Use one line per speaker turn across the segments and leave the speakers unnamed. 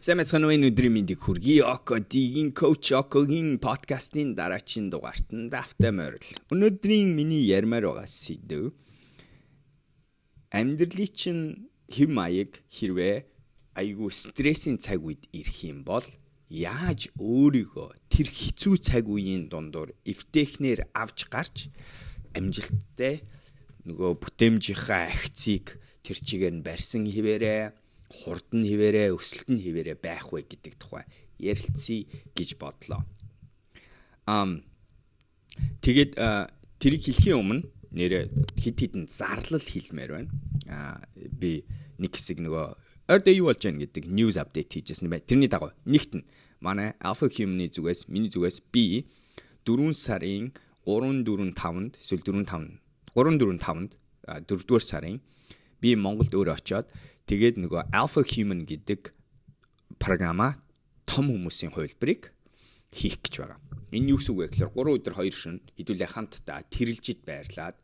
Сэмэцгэнэ өнөөдрийн мэндийг хүргэе. Окодигийн коуч Окогийн подкастын дараагийн дугаарт нь давтай морил. Өнөөдрийн миний ярмаар байгаа сэдв амьдралын чинь хэм маяг хэрвээ айгүй стрессийн цаг үед ирэх юм бол яаж өөрийгөө тэр хэцүү цаг үеийн дундуур эвтэхнэр авч гарч амжилттай нөгөө бүтээмжийнхаа ахицыг тэр чигээр нь барьсан хിവэрэ хурдан хിവэрэ өсөлтөн хിവэрэ байх вэ гэдэг тухай ярилцъя гэж бодлоо. Тэгээд тэрийг хэлхийн өмнө нэр хит хитэн зарлал хэлмээр байна. Би нэг хэсэг нөгөө ордоо юу болж байна гэдэг news update хийжсэн юм байна. Тэрний дагуу нэгт нь манай Alpha Human-ы зүгээс миний зүгээс би 4 сарын 3-4-5-нд эсвэл 3-4-5-нд 4-р сарын би Монголд өөрөө очиод тэгээд нөгөө Alpha Human гэдэг програма том хүмүүсийн хувилбарыг хийх гэж байгаа. Энэ юу гэсэн үг вэ гэхээр 3 өдөр 2 шөнө хэдүүлээ хамтдаа тэрэлжид байрлаад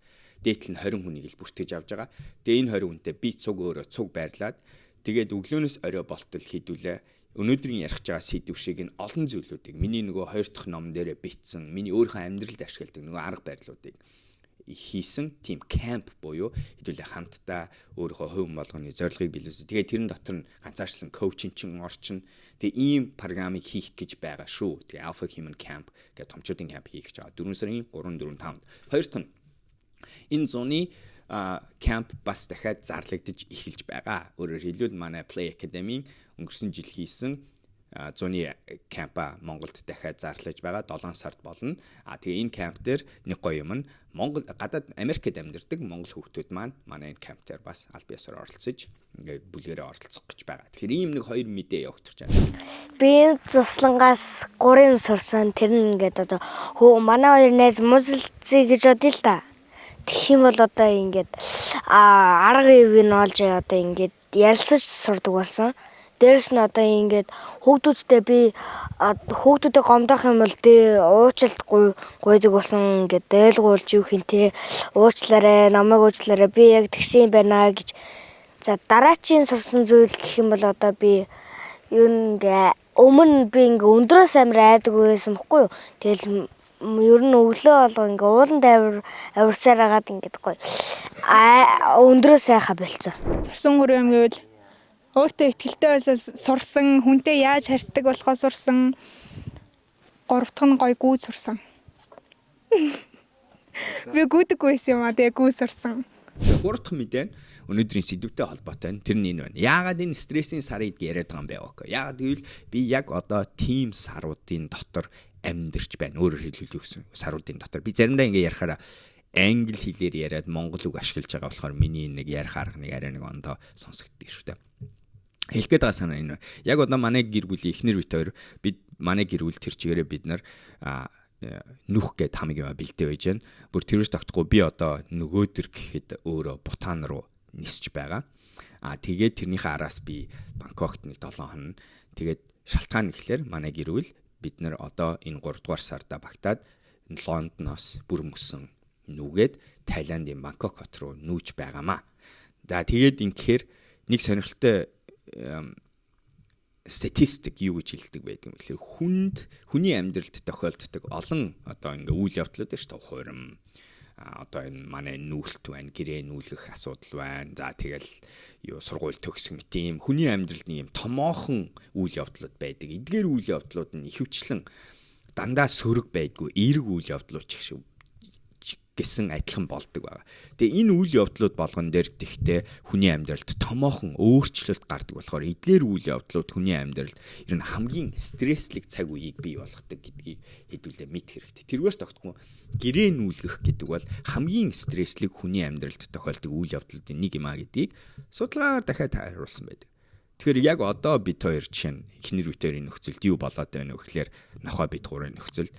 дээдл нь 20 хүнийг л бүртгэж авч байгаа. Тэгээ энэ 20 хүнтэй би цуг өөрөө цуг байрлаад тэгээд өглөөнөөс орой болтол хэдүүлээ өнөөдрийн ярих байгаа сэдв шиг энэ олон зүйлүүдийг миний нөгөө 2 дахь ном дээрээ бичсэн, миний өөрийнхөө амьдралд ашигладаг нөгөө арга барилуудыг хийсэн тийм camp буюу хэдүүлээ хамтдаа өөрийнхөө хувь болгоны зорилгыг биелүүлсэн. Тэгээд тэрэн дотор нь ганцаарчлан коучинг орчин тэгээд ийм програмыг хийх гэж байгаа шүү. Тэгээд Alpha Human Camp гэдэг томчуудын camp хийх гэж байгаа. 4 сарын 3-4-5-нд. Хоёр тон энэ зуны camp бас дахиад зарлагдаж эхэлж байгаа. Өөрөөр хэлбэл манай Play Academy өнгөрсөн жил хийсэн зуны кампа Монголд дахиад зарлаж байгаа 7 сард болно. Тэгээ энэ камп дээр нэг гоё юм нь Монгол гадаад Америкт амьдардаг монгол хүүхдүүд маань манай энэ камп дээр бас аль биесээр оролцож ингээд бүлгэрээ оролцох гэж байгаа. Тэгэхээр ийм нэг хоёр мэдээ явагдаж байна.
Би Цуслангаас 3 юм сурсан. Тэр нь ингээд одоо манай хоёр найз музэлцээ гэж бодъё л да. Тэгэх юм бол одоо ингээд арга ивэн олж одоо ингээд ярилцаж сурдаг болсон. Дээрс нь одоо ингээд хүүхдүүдтэй би хүүхдүүдэд гомдох юм бол уучлалт гуйдаг болсон ингээд дэйлгуулж юу хинтээ уучлаарай намайг уучлаарай би яг тэгсэн юм байна гэж. За дараачийн сурсан зүйл гэх юм бол одоо би ингээ өмнө би ингээ өндрөөс амир айдаг байсан бохгүй юу. Тэгэл ер нь өглөө болго ингээ ууланд авирсаар агаад ингээд гоё өндрөөс айха болцсон.
Сурсан хүрээ юм гэвэл өөртөө ихтэй байсаас сурсан, хүнтэй яаж харьцдаг болохоо сурсан. 3 дахь нь гоё гүү сурсан. Би гүйдэг байсан юм аа тэгээ гүү сурсан.
3 дахь мэдээ нь өнөөдрийн сэдвтэй холбоотой нь тэр нь энэ байна. Яагаад энэ стрессийн сарыг яриад байгаа юм бэ вэ? Яагаад гэвэл би яг одоо team саруудын дотор амьдарч байна. Өөрөөр хэлбэл юу гэсэн саруудын дотор. Би заримдаа ингэ ярихаараа англи хэлээр яриад монгол үг ашиглаж байгаа болохоор миний нэг ярих арга нэг арай нэг ондоо сонсогддог шүү дээ. Хэлгээд байгаа санаа энэ. Яг одоо манай гэр бүлийн эхнэр бит хоёр бид манай гэр бүл тэр чигээрээ бид нар нүх гэд хамаг юм бэлдээ байж байна. Бүр тэрвэрс тогтохгүй би одоо нөгөөдөр гэхэд өөрөө Бутан руу нисэж байгаа. Тэгээд тэрнийхээ араас би Бангкокт нэг 7 хоног. Тэгээд шалтгаан гэхлээр манай гэр бүл бид нар одоо энэ 3 дугаар сарда багтаад Лондоноос бүр мөсөн нүгээд Таиландын Бангкок хот руу нүүж байгаамаа. За тэгээд ингэхээр нэг сонирхолтой статистик юу гэж хэлдэг байдаг юм гэхээр хүний амьдралд тохиолддог олон одоо ингээ үйл явдлууд шүү дээ. Хурим одоо энэ манай нүүлт байна, гэрээ нүүлгэх асуудал байна. За тэгэл юу сургууль төгсөх мэт юм хүний амьдралд нэг юм томоохон үйл явдлууд байдаг. Эдгээр үйл явдлууд нь ихэвчлэн дандаа сөрөг байдгүй, эерэг үйл явдлууд ч шиг гэсэн адилхан болдог байгаа. Тэгээ энэ үйл явдлууд болгон дээр тэгтээ хүний амьдралд томоохон өөрчлөлт гардаг болохоор эдгээр үйл явдлууд хүний амьдралд ер нь хамгийн стресслэг цаг үеийг бий болгодог гэдгийг хэдүүлээ мэд хэрэгтэй. Тэрвээс тогтгүй гэрээ нүүлгэх гэдэг бол хамгийн стресслэг хүний амьдралд тохиолдог үйл явдлуудын нэг юм а гэдгийг судалгаагаар дахиад харуулсан байдаг. Тэгэхээр яг одоо бид хоёр жишээ нь эхнэр үеийн нөхцөлд юу болоод байна вэ гэхээр нохоо бид гурван нөхцөлд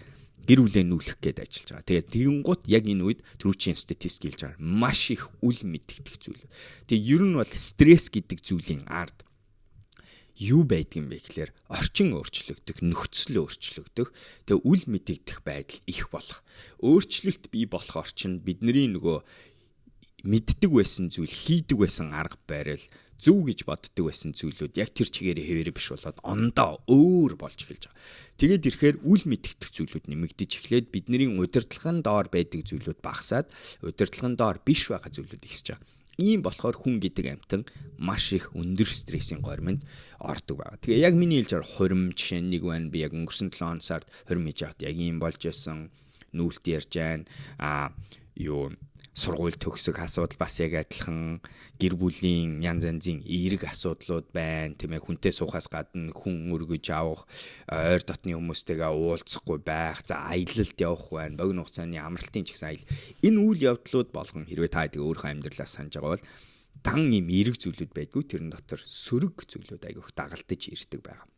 гэр бүлээ нүүлэх гээд ажиллаж байгаа. Тэгээд тэгэнгუთ яг энэ үед төрүүчийн статистик хэлж байгаа. Маш их үл мэдэгдэх зүйл. Тэгээд ер нь бол стресс гэдэг зүйлийн ард юу байдаг юм бэ гэхээр орчин өөрчлөгдөх, нөхцөл өөрчлөгдөх, тэгээд үл мэдэгдэх байдал их болох. Өөрчлөлт бий болох орчин бидний нөгөө мэддэг байсан зүйл, хийдэг байсан арга барил зөв гэж боддог байсан зүйлүүд яг тэр чигээрээ хэвээрээ биш болоод ондоо өөр болж эхэлж байгаа. Тэгээд ирэхээр үл мэдэгдэх зүйлүүд нэмэгдэж эхлээд бидний удирдлагын доор байдаг зүйлүүд багасаад удирдлагын доор биш байгаа зүйлүүд ихсэж байгаа. Ийм болохоор хүн гэдэг амьтан маш их өндөр стрессийн горимд ордог байгаа. Тэгээ яг миний хэлж байгаа хурим жишээ нэг байна. Би яг өнгөрсөн 7 сард хурим хийж байхад яг ийм болж байсан. Нүүлт ярьж байна. Сургууль төгсөх асуудал бас яг адилхан, гэр бүлийн янз янзын эерэг асуудлууд байна. Тийм ээ, хүнтэй суухаас гадна хүн өргөж авах, ойр дотны хүмүүстэйгээ уулзахгүй байх, за аялалд явах байна. Богино хугацааны амралтын ч гэсэн аялал. Энэ үйл явдлууд болгон хэрвээ та өөрийнхөө амьдралаас санаж байгаа бол дан ийм эерэг зүйлүүд байдгүй, тэрэн дотор сөрөг зүйлүүд айгүйх дагалдаж ирдэг байгаа.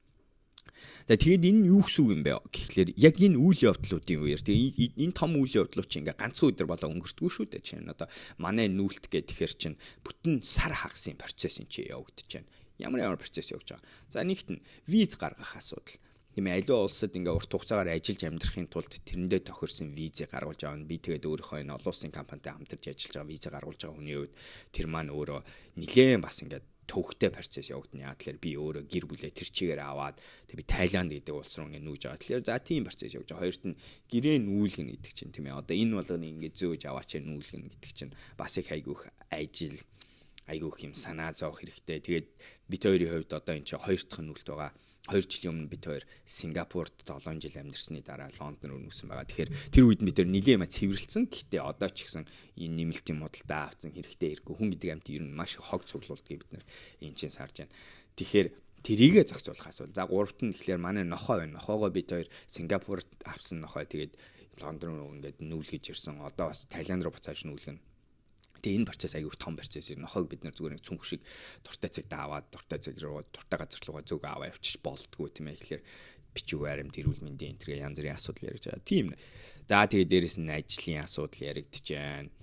Тэгээд энэ юу гэсэн үг юм бэ гэхлээр яг энэ үйл явдлуудын үеэр тэгээд энэ том үйл явдлууд чинь ингээ ганцхан өдөр болоо өнгөртгөө шүү дээ чинь. Одоо манай нүүлт гэхээр чинь бүтэн сар хагасын процесс энэ чинь явагдаж байна. Ямар процесс явж байгаа. За нэгт нь виз гаргах асуудал. Тийм ээ, аливаа улсад ингээ урт хугацаагаар ажиллаж амьдрахын тулд тэрэндээ тохирсон визийг гаргуулж авах нь би тэгээд өөрийнхөө энэ олон улсын компанитай хамтарч ажиллаж байгаа визийг гаргуулж байгаа хүний хувьд тэр маань өөрөө нэлээд бас ингээ төвхтэй процесс явагдана. Тэгэхээр би өөрөө гэр бүлээ тэр чигээр аваад тэг би Таиланд гэдэг улс руу ингээ нүүж байгаа. Тэгэхээр за тийм процесс явж байгаа. Хоёрт нь гэрээ нүүлгэн гэдэг чинь тийм ээ. Одоо энэ болгоны ингээ зөөж аваач нүүлгэн гэдэг чинь бас их айгүйх ажил, айгүйх юм санаа зовох хэрэгтэй. Тэгээд бид хоёрын хувьд одоо энэ чинь хоёр дахь нүүлт байгаа. 2 жилийн өмнө бид хоёр Сингапурт 7 жил амьдарсны дараа Лондон руу нүүсэн байгаа. Тэгэхээр тэр үед бид нэлээд маа цэвэрлсэн. Гэхдээ одоо ч гэсэн энэ нэмэлтийн модалдаа авсан хэрэгтэй хэрэггүй. Хүн гэдэг амт ер нь маш хог цуглуулдаг бид нар энэ чинь сарж байна. Тэгэхээр тэрийгэ зохицуулах асуул. За 3-т нь тэгэхээр манай нохоо байна. Нохоогоо бид хоёр Сингапурт авсан нохоо тэгээд Лондон руу ингээд нүүлгэж ирсэн. Одоо бас Таиланд руу буцааж нүүлгэн. Тэгээ энэ процесс аягүй том процесс. Нохойг бид нар зүгээр нэг цүнх шиг дуртай цагт аваад дуртай цаг руу дуртай газар руугаа зүг аваа явчих болдгоо тийм ээ. Тэгэхээр бичиг баримт, эрүүл мэндийн энэ янз бүрийн асуудал ярьж байгаа. Тийм. За тэгээ дээрэс нь ажлын асуудал яригдж байна.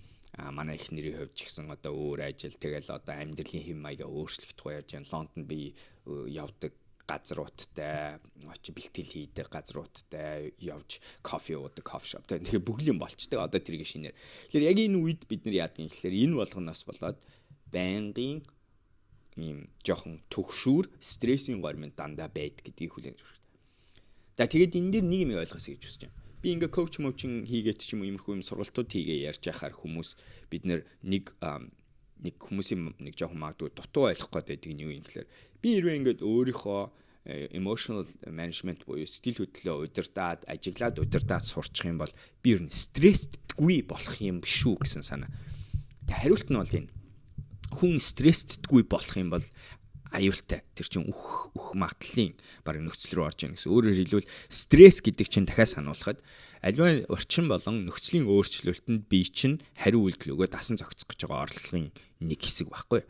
Манай их нэрийн хувьд ч гэсэн одоо өөр ажил тэгэл одоо амьдралын хэм маягаа өөрчлөгдөх уу ярьж байна. Лондонд би явдаг газруудтай очиж бэлтгэл хийдэг газруудтай явж кофе уудаг кофе шоп. Тэгэхээр бүглэн болчтой. Одоо тэрийг шинээр. Тэгэхээр яг энэ үед бид нар яадаг юм гэхээр энэ болгоноос болоод байнгын ийм жоохон төгшүүр стрессийн горимд дандаа байдаг гэдгийг хүлээн зөвшөөрдөг. За тэгээд энэ дээр нэг юм ойлгосоо гэж хүсэж байна. Би ингээ коуч моучин хийгээд ч юм уу иймэрхүү юм сургалтууд хийгээ ярьж яхаар хүмүүс бид нар нэг хүмүүсийн нэг жоохон магадгүй дутуу ойлгох гэдэг нь юу юм гэхээр би хэрвээ ингээд өөрийнхөө emotional management буюу сэтгэл хөдлөлөө удирдаад ажиглаад сурчих юм бол би ер нь стресстгүй болох юм биш үү гэсэн санаа. Тэгээ хариулт нь бол энэ. Хүн стресстгүй болох юм бол аюултай. Тэр чинь үх магадлалын баг нөхцөл рүү орж ийн гэсэн. Өөрөөр хэлбэл стресс гэдэг чинь дахиад сануулхад аливаа орчин болон нөхцөлийн өөрчлөлтөнд бие чинь хариу үйлдэл өгөө дасан зохицох гэж байгаа орлогын нэг хэсэг байхгүй.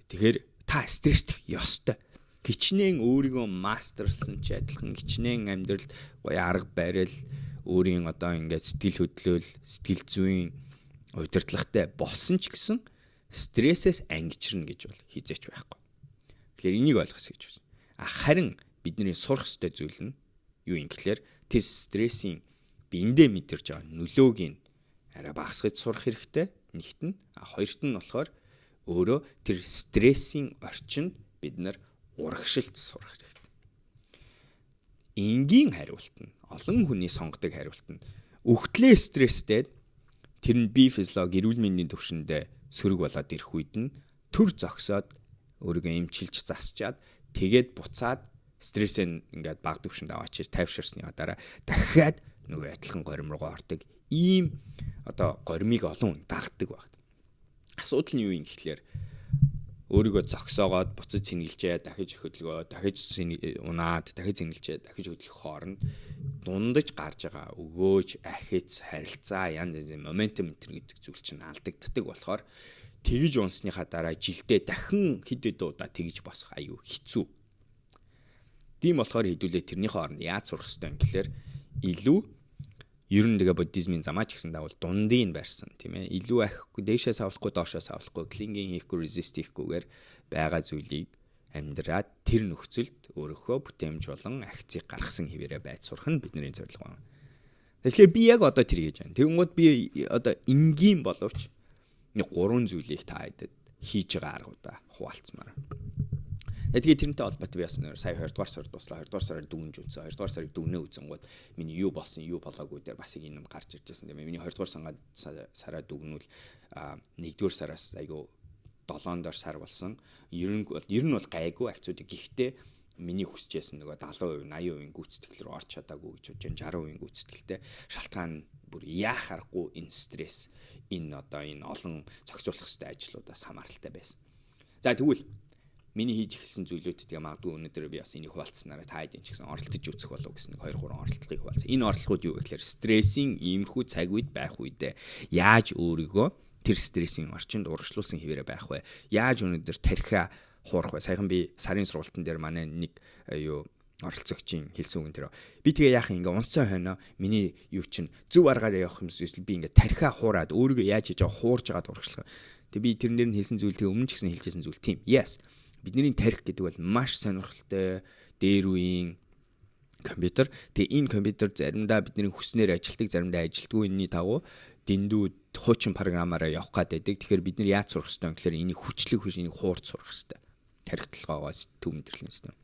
Тэгэхээр та стресстэх ёстой. Хичнээн өөрийгөө мастерлсан ч адилхан хичнээн амьдралд гоё арга барил өөрийн одоо ингээд сэтгэл хөдлөл, сэтгэл зүйн удирдлагатай болсон ч гэсэн стрессээс ангижирна гэж бол хизээч байхгүй. Тэгэхээр энийг ойлгосоо гэж байна. Харин бидний сурах ёстой зүйл нь юу юм гэхээр тэр стрессийн биендээ мэдэрч байгаа нөлөөг нь арай багасгаж сурах хэрэгтэй. Нэгт нь хоёрт нь болохоор өөрөө тэр стрессийн орчинд бид нар урагшилт сурах хэрэгтэй. Энгийн хариулт нь олон хүний сонгодог хариулт нь өгтлээ стресстэй тэр нь бие физиологи эрүүл мэндийн төвшөндөө сөрөг болоод ирэх үед нь төр зогсоод өөрийгөө эмчилж засчаад тэгээд буцаад стрессээ ингээд баг төвшөнд аваачиж тайвширсны дараа дахиад нөгөө адилхан горим руу ордог. Ийм одоо горимыг олон хүн дагдаг байна. Асуудал нь юу юм гэхлээр өөрийгөө зогсоогоод буцаж цэнгэлжээ, дахиж хөдөлгөө, дахиж унаад, дахиж цэнгэлжээ, дахиж хөдөлгөх хооронд дундаж гарч байгаа өгөөж, ахиц, харилцаа, янз бүрийн моментум гэдэг зүйл чинь алдагддаг болохоор тэгж унсныхаа дараа жилдээ дахин хэд удаа тэгж босох аюу хэцүү. Тийм болохоор хэдүүлээ тэрнийхээ хооронд яаж сурах ёстой юм гэхээр илүү ер нь тэгээ буддизмын замаач гэсэн дагуу дундын барьсан тийм ээ. Илүү ахихгүй, дээшээс авахгүй, доошоос авахгүй, клингийн хийхгүй, резист хийхгүйгээр байгаа зүйлийг амьдраад тэр нөхцөлд өөрөөхөө бүтээмж болон акцийг гаргасан хэвээрээ байж сурах нь бидний зорилго байна. Тэгэхээр би яг одоо тэр хийж байна. Тэгэнгүүт би одоо энгийн боловч нэг 3 зүйлийг та хэдэд хийж байгаа аргуудаа хуваалцмаар. Тэгээд тэрнтэй холбоотой би бас сая 2 дугаар сар дуслаа. 2 дугаар сараар дүгнж үзсэн. 2 дугаар сарыг дүгнээ үзэнгууд миний юу болсон, юу болоогүй дээр бас нэг юм гарч ирж байсан. Тэгээд миний 2 дугаар сараа дүгнүүл 1 дугаар сараас айгу 7 доор сар болсон. Ер нь бол гайгүй акцуудыг гэхдээ миний хүсэжсэн нөгөө 70%, 80% гүйцэтгэл рүү орч чадаагүй гэж бодож 60% гүйцэтгэлтэй шалтгаан бүр яах аргагүй энэ стресс, энэ олон зохицуулах ёстой ажлуудаас хамааралтай байсан. За тэгвэл миний хийж эхэлсэн зүйлүүд тэгээ магадгүй өнөөдөр би бас энийг хуваалцсанараа та хэдийн ч гэсэн оролдож үзэх болов гэсэн 2-3 оролдлогыг хуваалцсан. Энэ оролдлогууд юу гэхээр стрессийн иймэрхүү цаг үед байх үедээ яаж өөрийгөө тэр стрессийн орчинд урагшлуулсан хэвээрээ байх вэ? Яаж өнөөдөр тархиа хуурах вэ? Саяхан би сарын сургалтын дээр манай нэг оролцогчийн хэлсэн үг энэ. Би тэгээ яах юм ингээ унцсан хойно миний юу чинь зөв аргаараа явах юмс эсвэл би ингээ тархиа хуураад өөрийгөө яаж хийж байгаа хуурж байгаад урагшлах. Тэгээ би тэрнээр нь хэлсэн зүйл тэгээ өмнө ч гэсэн хэлжсэн зүйл тийм. Yes. Бидний тарих гэдэг бол маш сонирхолтой дээр үеийн компьютер. Тэгээ энэ компьютер заримдаа бидний хүснээр ажилтдаг, заримдаа ажилтгүй энэний дагуу дэндүү хуучин програмаараа явах гэдэг. Тэгэхээр бид нар яаж сурах ёстой вэ гэхээр энийг хүчлэг хүч энийг хуурд сурах ёстой. Тарих толгоогоос төв мэдрэлийн систем.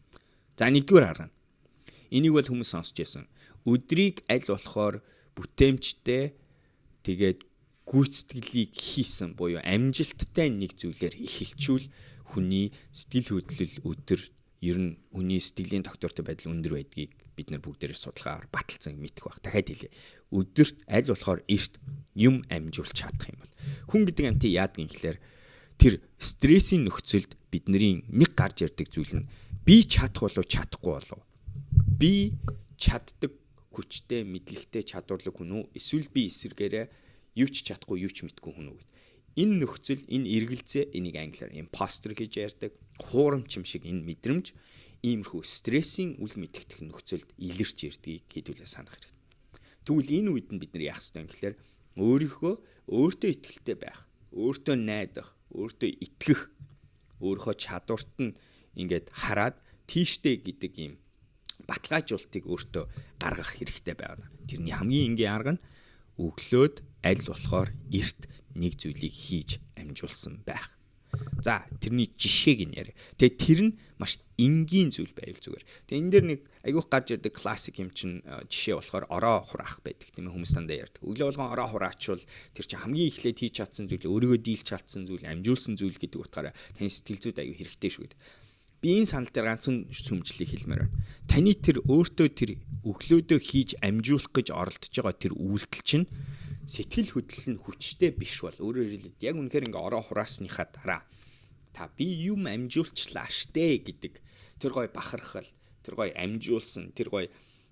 За нэгдүгээр арга. Энийг бол хүмүүс сонсч байсан. Өдрийг аль болохоор бүтээмжтэй тэгээд гүйцэтгэлийг хийсэн буюу амжилттай нэг зүйлээр эхэлчүүл хүний сэтгэл хөдлөл өдөр ер нь хүний сэтгэлийн доктортой байдал өндөр байдгийг бид нар бүгдээрээ судалгаагаар баталсан мэдэх баг. Дахиад хэлье. Өдөрт аль болохоор эрт юм амжуулж чадах юм бол хүн гэдэг амтыг яадаг юм гэхээр тэр стрессийн нөхцөлд бидний нэг гарч ирдэг зүйл нь би чадах болов чадахгүй болов. Би чаддаг хүчтэй, мэдлэгтэй, чадварлаг хүн үү? Эсвэл би эсэргээрээ юу ч чадахгүй, юу ч мэдгүй хүн үү? Энэ нөхцөл, энэ эргэлзээ, энийг англиар imposter гэж ярьдаг. Хуурамч юм шиг энэ мэдрэмж иймэрхүү стрессийн үл мэдэгдэх нөхцөлд илэрч ирдгийг хэдүүлээ санах хэрэгтэй. Тэгвэл энэ үед нь бид нар яах ёстой юм гэхээр өөрийнхөө өөртөө итгэлтэй байх, өөртөө найдах, өөртөө итгэх, өөрийнхөө чадварт нь ингээд хараад тийштэй гэдэг ийм баталгаажуултыг өөртөө гаргах хэрэгтэй байна. Тэрний хамгийн энгийн арга нь өглөөд аль болохоор эрт нэг зүйлийг хийж амжуулсан байх. За тэрний жишээг нь яриа. Тэгээ тэр нь маш энгийн зүйл байвал зүгээр. Тэгээ энэ дээр нэг айгүйх гарч ирдэг классик юм чин жишээ болохоор ороо хураах байдаг тийм ээ, хүмүүс дандаа ярьдаг. Өглөө болгон ороо хураачвал тэр чинь хамгийн эхлээд хийж чадсан зүйл, өөрийгөө дийлж чадсан зүйл, амжуулсан зүйл гэдэг утгаараа таны сэтгэл зүйд аюу хэрэгтэй шүү дээ. Би энэ санал дээр ганцхан сүмжлийг хэлмээр байна. Таны тэр өөртөө тэр өглөөдөө хийж амжуулах гэж оролдож байгаа тэр үйлдэл чинь сэтгэл хөдлөл нь хүчтэй биш бол өөрөөр хэлбэл яг үнэхээр ингээ ороо хураасныхаа дараа та би юм амжуулчлаа штэ гэдэг тэр гой бахархал, тэр гой амжуулсан, тэр гой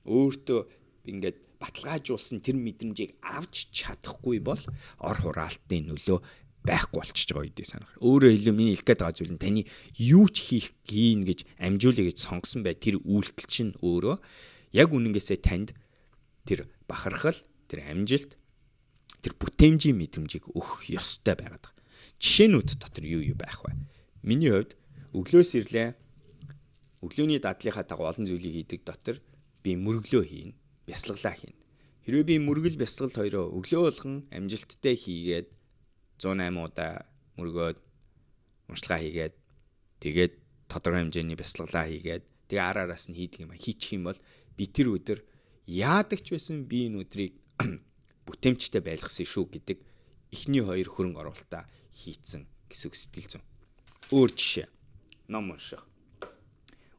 өөртөө ингээд баталгаажуулсан тэр мэдрэмжийг авч чадахгүй бол ор хураалтын нөлөө байхгүй болчихж байгаа үедээ санах. Өөрөөр хэлбэл миний хэлэх гээд байгаа зүйл нь таны юу ч хийх хийн гэж амжуулъя гэж сонгосон бай тэр үйлдэл чинь өөрөө яг үнэнгээсээ танд тэр бахархал, тэр амжилт, тэр бүтээмжийн мэдрэмжийг өгөх ёстой байгаад байгаа. Жишээнүүд дотор юу байх вэ? Миний хувьд өглөөс ирлээ өглөөний дадлынхаа дагуу олон зүйлийг хийдэг дотор би мөрөглөө хийн, бясалгалаа хийн. Хэрвээ би мөргөл бясалгалт хоёроо өглөө болгон амжилттай хийгээд 108 удаа мөргөөд уншлагаа хийгээд тэгээд тодорхой хэмжээний бясалгалаа хийгээд тэгээ араараас нь хийдэг юм хийчих юм бол би тэр өдөр яадаг ч байсан би энэ өдрийг бүтээмжтэй байлгасан шүү гэдэг эхний хоёр хөрөнгө оруулалтаа хийцэн гэсэн сэтгэл зүйн. Өөр жишээ. Ном унших.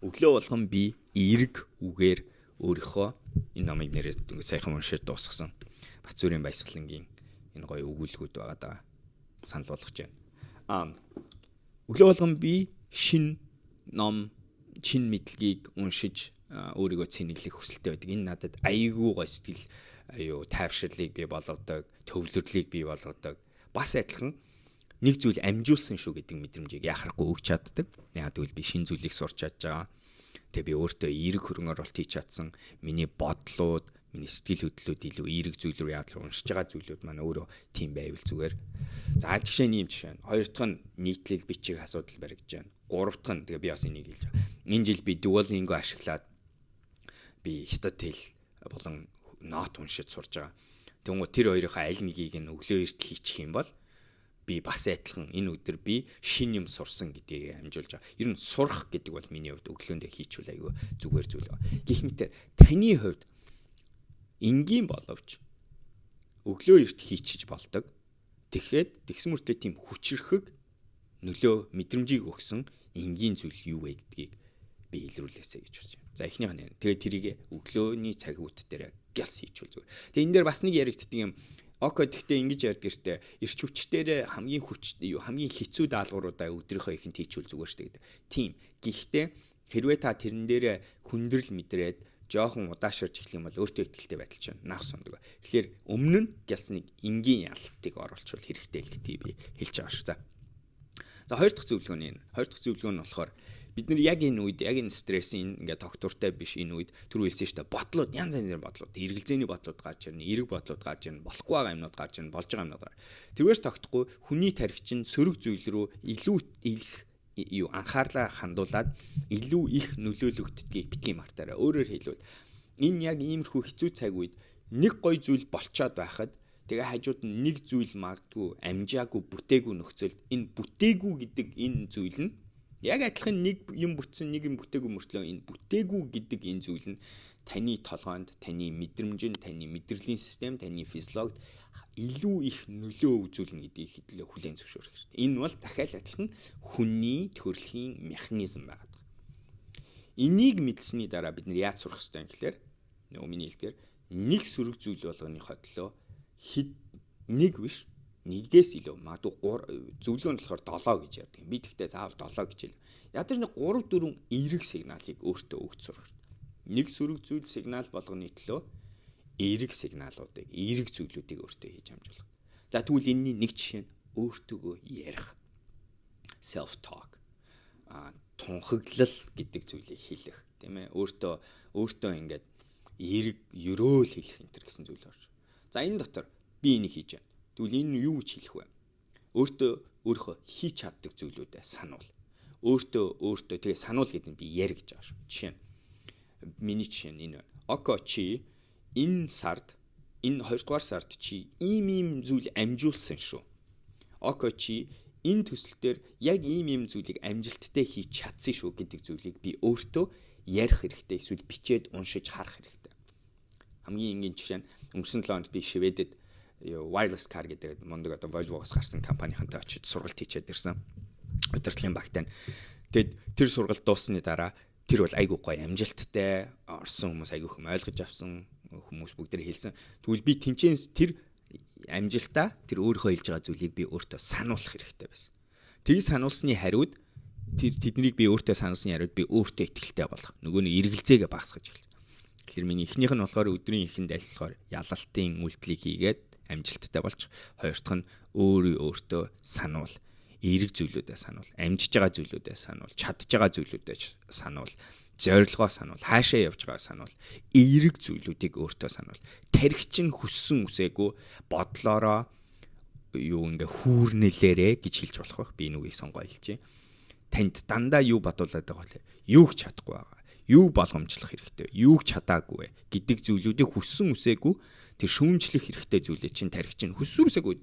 Өглөө болгон би эерэг үгээр өөрийнхөө энэ номыг нэрээд саяхан уншиж дуусгасан. Бацүрийн баясгалангийн энэ гоё өгүүлбэрүүд байгаа даа. Санал болгож байна. Өглөө болгон би шин ном, шин мэдлэгийг уншиж өөрийгөө цэнэглэх хүсэлтэй байдаг. Энэ надад аяйгуу гоё сэтгэл тайвшрлыг бий болгодог, төвлөрлийг бий болгодог. Бас адилхан нэг зүйл амжуулсан шүү гэдэг мэдрэмжийг яхахгүй өгч чаддаг. Яг тэгвэл би шин зүйлийг сурч чадж байгаа. Тэгээ би өөртөө эерэг хөрөнгө оруулалт хийж чадсан. Миний бодлууд, миний сэтгэл хөдлөлүүд илүү эерэг зүйл рүү яадлаа уншиж байгаа зүйлүүд маань өөрөө тийм байвал зүгээр. За жишээ нь юм жишээ. Хоёр дахь нь нийтлэл бичиг асуудал баригдаж байна. Гурав дахь нь тэгээ би бас энийг хэлж байгаа. Энэ жил би Duolingo ашиглаад би хятад хэл болон нот уншиж сурж байгаа. Тэгвэл тэр хоёрынхаа аль нэгийг нь өглөө эрт хийчих юм бол би бас адилхан энэ өдөр би шин юм сурсан гэдгийг амжуулж байгаа. Ер нь сурах гэдэг бол миний хувьд өглөөндөө хийчихвэл айгүй зүгээр зүйл байна. Гэх мэт таны хувьд энгийн боловч өглөө эрт хийчих болдог. Тэгэхэд тэгс мөртөө тийм хүчрхэг нөлөө мэдрэмжийг өгсөн энгийн зүйл юу вэ гэдгийг би илрүүлээсэй гэж хүсэж байна. За эхнийх нь тэгээд тэрийг өглөөний цагууд дээр гяс хийчихвэл зүгээр. Тэгээд энэ дээр бас нэг яригддаг юм. Окей, гэхдээ ингэж ярьдаг штэ. Ирч хүчтээр хамгийн хэцүү даалгавруудаа өдрийнхөө ихэнд хийчихвэл зүгээр штэ гэдэг. Тийм. Гэхдээ хэрвээ та тэрэн дээр хүндрэл мэдрээд жоохон удаашрж эхлэх юм бол өөртөө ихтэй байдал чинь наах сундаг. Тэгэхээр өмнө нь гяс нэг энгийн ялалтыг оруулчвал хэрэгтэй л гэдгийг би хэлж байгаа шүү. За хоёр дахь зөвлөгөө нь энэ. Хоёр дахь зөвлөгөө нь болохоор бид нар яг энэ үед яг энэ стрессийн ингээд тогтвортой биш энэ үед түрүү хэлсэн шүү дээ. Бодлууд янз янзын бодлууд, эргэлзээний бодлууд гарч ирнэ, эерэг бодлууд гарч ирнэ, болохгүй байгаа юмнууд гарч ирнэ, болж байгаа юмнууд гарч. Тэрвээс тогтохгүй хүний тархи чинь сөрөг зүйл рүү илүү их анхаарлаа хандуулад илүү их нөлөөлөгддгийг битгий мартаарай. Өөрөөр хэлбэл энэ яг иймэрхүү хэцүү цаг үед нэг гой зүйл болчоод байхад тэгээ хажууд нь нэг зүйл магадгүй амжаагүй бүтээгүй нөхцөлд энэ бүтээгүй гэдэг энэ зүйл нь яг адилхан нэг юм бүтсэн нэг юм бүтээгүй мөртлөө энэ бүтээгүй гэдэг энэ зүйл нь таны толгойд, таны мэдрэмжинд, таны мэдрэлийн систем, таны физиологид илүү их нөлөө үзүүлнэ гэдгийг хэдлээ хүлээн зөвшөөрөх хэрэгтэй. Энэ бол дахиад адилхан хүний төрөлхийн механизм байгаад байна. Энийг мэдсэний дараа бид нар яаж сурах ёстой юм гэхээр нөгөө миний хэлдгээр нэг сөрөг зүйл болгоны хотлоо нэг биш нэгээс илүү магадгүй зөвлөгөө нь болохоор 7 гэж ярьдаг. Би тэгтээ заавал 7 гэж хэлв. Ядаж нэг 3-4 эерэг сигналыг өөртөө өгч сурах хэрэгтэй. Нэг сөрөг зүйл сигнал болгоны төлөө эерэг сигналуудыг, эерэг зүйлүүдийг өөртөө хийж амжуулах. За тэгвэл энэний нэг жишээ нь өөртөөгөө ярих. Self talk. Тунхаглал гэдэг зүйлийг хэлэх, тийм ээ. Өөртөө ингээд эерэг ёроол хэлэх энэ төр гэсэн зүйл орж. За энэ дотор би энийг хийж байна. Тэгвэл энэ юу гэж хэлэх вэ? Өөрийнхөө хийж чаддаг зүйлүүдээ сануул. Өөртөө тэгээ сануул гэдэг нь би яар гэж байгаа шүү. Жишээ нь миний жишээ нь энэ байна. Око чи энэ сард энэ 2 дугаар сард чи ийм зүйл амжуулсан шүү. Око чи энэ төсөл дээр яг ийм зүйлийг амжилттай хийж чадсан шүү гэдэг зүйлийг би өөртөө ярих хэрэгтэй. Эсвэл бичээд уншиж харах хэрэгтэй. Хамгийн энгийн жишээ нь өнгөрсөн 7 хоногт би Шведэд wireless car гэдэг мундаг одоо Volvo-гоос гарсан компанийнхантай очиж сургалт хийчихэд ирсэн. Удирдлагын багтаа. Тэгэд тэр сургалт дууссаны дараа тэр бол айгүй гоё амжилттай орсон хүмүүс айгүй хүм ойлгож авсан хүмүүс бүгд хэлсэн. Тэгвэл би тэнцэнс тэр амжилтаа тэр өөрөө хэлж байгаа зүйлийг би өөртөө сануулах хэрэгтэй байсан. Тийг сануулсны хариуд тэднийг би өөртөө сануулсны хариуд би өөртөө итгэлтэй болох. Нөгөө нэг эргэлзээгээ багасгаж эхэлж. Тэгэхээр миний эхнийх нь болохоор өдрийн эхэнд аль болохоор ялалтын үйлдэлийг хийгээд амжилттай болж, хоёр дахь нь өөртөө сануул, эерэг зүйлүүдээ сануул, амжиж байгаа зүйлүүдээ сануул, чадж байгаа зүйлүүдээ сануул, зорилгоо сануул, хаашаа явж байгаа сануул, эерэг зүйлүүдийг өөртөө сануул. Тархи чинь хүссэн үсээгүй бодлороо ингээ хүүрнэлээрэ гэж хэлж болох байх. Би энэ үгийг сонгоо хэлчихье. Танд дандаа юу бодуулаад байгаа вэ? Юуг чадахгүй байгаа? Юу болгоомжлох хэрэгтэй? Юуг чадаагүй вэ гэдэг зүйлүүдийг хүссэн үсээгүй тэр шүүмжлэх хэрэгтэй зүйлээ чинь тархи чинь хүссэн үсээгүй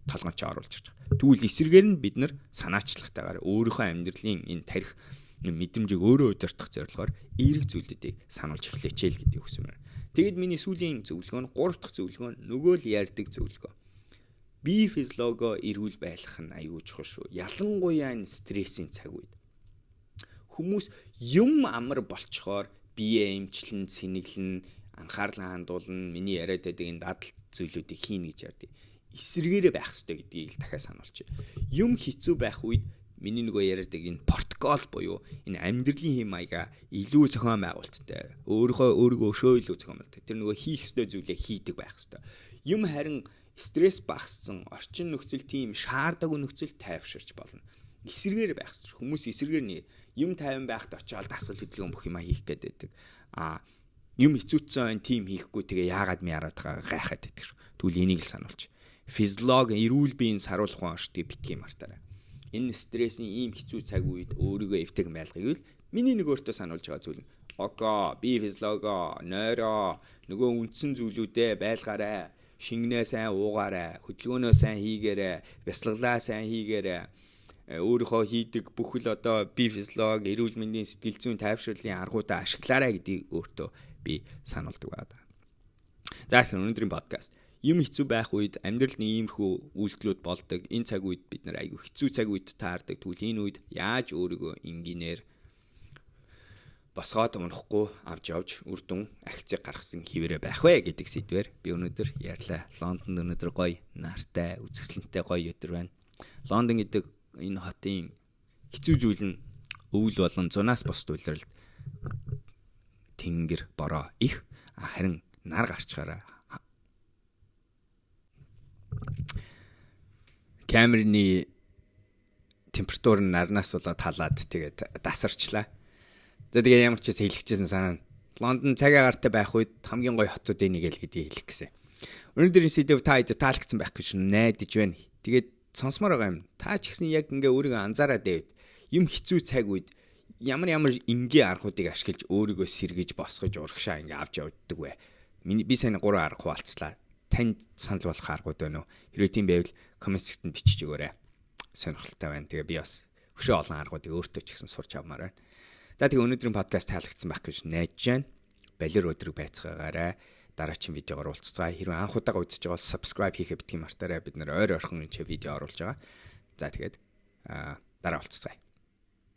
толгойч оруулж ирж байгаа. Тэгвэл эсрэгээр нь бид нар санаачлагтайгаар өөрийнхөө амьдралын энэ тархи мэдрэмжийг өөрөө удирдах зорилгоор эерэг зүйлүүдийг сануулж эхлэеч л гэдэг хүсмээр. Тэгэд миний сүүлийн зөвлөгөө нь 3 дахь зөвлөгөө нь нөгөө л ярьдаг зөвлөгөө. Бие физиологоо эрүүл байлгах нь аюул чухал шүү. Ялангуяа энэ стрессийн цаг үед. Хүмүүс юм амар болчхоор бие эмчлэн, сэнэглэн, анхаарлаа хандуулна, миний яриад байдаг энэ дадал зүйлүүдийг хийнэ гэж ярьдаг. Эсрэгээрээ байх хэрэгтэй гэдгийг л дахиад сануулчих. Юм хэцүү байх үед миний нөгөө яриадаг энэ протокол буюу энэ амьдралын хэм маяга илүү зохион байгуулалттай, өөрийгөө шөөлөө зохион байгуулалттай. Тэр нөгөө хийх ёстой зүйлээ хийдэг байх хэрэгтэй. Юм харин стресс багассан, орчин нөхцөл тийм шаардаагүй нөхцөл тайвширч болно. Эсрэгээр байх хэрэгтэй. Хүмүүс эсрэгээр нэг юм тайван байхад очиод дасгал хөдөлгөөн бүх юм хийх гээд байдаг. Юм хэцүүцсэн тийм хийхгүй тэгээ яагаад яарад байгаа гайхаад байдаг шүү. Тэгвэл энийг л сануулж. Физиологи эрүүл биеийн саруулах орчтыг битгий мартаарай. Энэ стрессийн ийм хэцүү цаг үед өөрийгөө эвтэг байлгахыг л миний нэг өөртөө сануулж байгаа зүйл нь. Око, би физиолого, нойро, нөгөө үндсэн зүйлүүдээ байлгаарай. шингэнээ сайн уугаарай, хөдөлгөөнөө сайн хийгээрэй, бясалгалаа сайн хийгээрэй. Өөрийнхөө хийдэг бүхэл одоо бие физиологи, эрүүл мэндийн сэтгэл зүйн тайвшруулалтын аргуудаа ашиглаарай гэдгийг өөртөө би сануулдаг байна. За тэгэхээр өнөөдрийн подкаст юм хэцүү байх үед амьдрал нэг иймэрхүү үйлдэлүүд болдог. Энэ цаг үед бид нар айгүй хэцүү цаг үед таардаг. Тэгвэл энэ үед яаж өөрийгөө энгийнээр босгоод унахгүй авч явж үр дүн акцийг гаргасан хിവэрэ байх вэ гэдэг сэдвээр би өнөөдөр ярьлаа. Лондонд өнөөдөр гоё нартай, үзэсгэлэнтэй гоё өдөр байна. Лондон гэдэг энэ хотын хэцүү зүйл нь өвөл болон зунаас бус үйлрэлд тэнгэр бороо их харин нар гарчгаараа камерны температур нь нарнаас болоод халаад тэгээд дасарчлаа. Тэгээд ямар ч хэсэг хэлчихсэн санаа. Лондон цаг агаартай байх үед хамгийн гоё хотуудын нэг л гэдгийг хэлэх гэсэн. Өнөөдрийн сэдв та хэд таалагдсан байх гэж найдаж байна. Тэгээд сонсомоор байгаа юм. Та ч гэсэн яг ингээ өөрийгөө анзаараад байвд. Юм хэцүү цаг үед ямар энгийн аргуудыг ашиглаж өөрийгөө сэргэж босгож урагшаа ингээ авч явдаг вэ? Би сайн 3 арга хуваалцлаа. Танд санал болох аргууд байна уу? Хэрвээ тийм байвал коммент сектэнд бичиж өгөөрэй. Сонирхолтой байна. Тэгээ би бас хөшөө олон аргуудыг өөртөө ч гэсэн сурч авмаар байна. За тэгээ өнөөдрийн подкаст таалагдсан байх гэж найдаж байна. Балер өдрөг байцгаагаарай. Дараагийн видеогоор уулзцгаая. Хэрвээ анх удаага үзэж байгаа бол subscribe хийхээ битгий мартаарай. Бид нэр ойр ойрхон энэ видео оруулж байгаа. За тэгээд дараа уулзцгаая.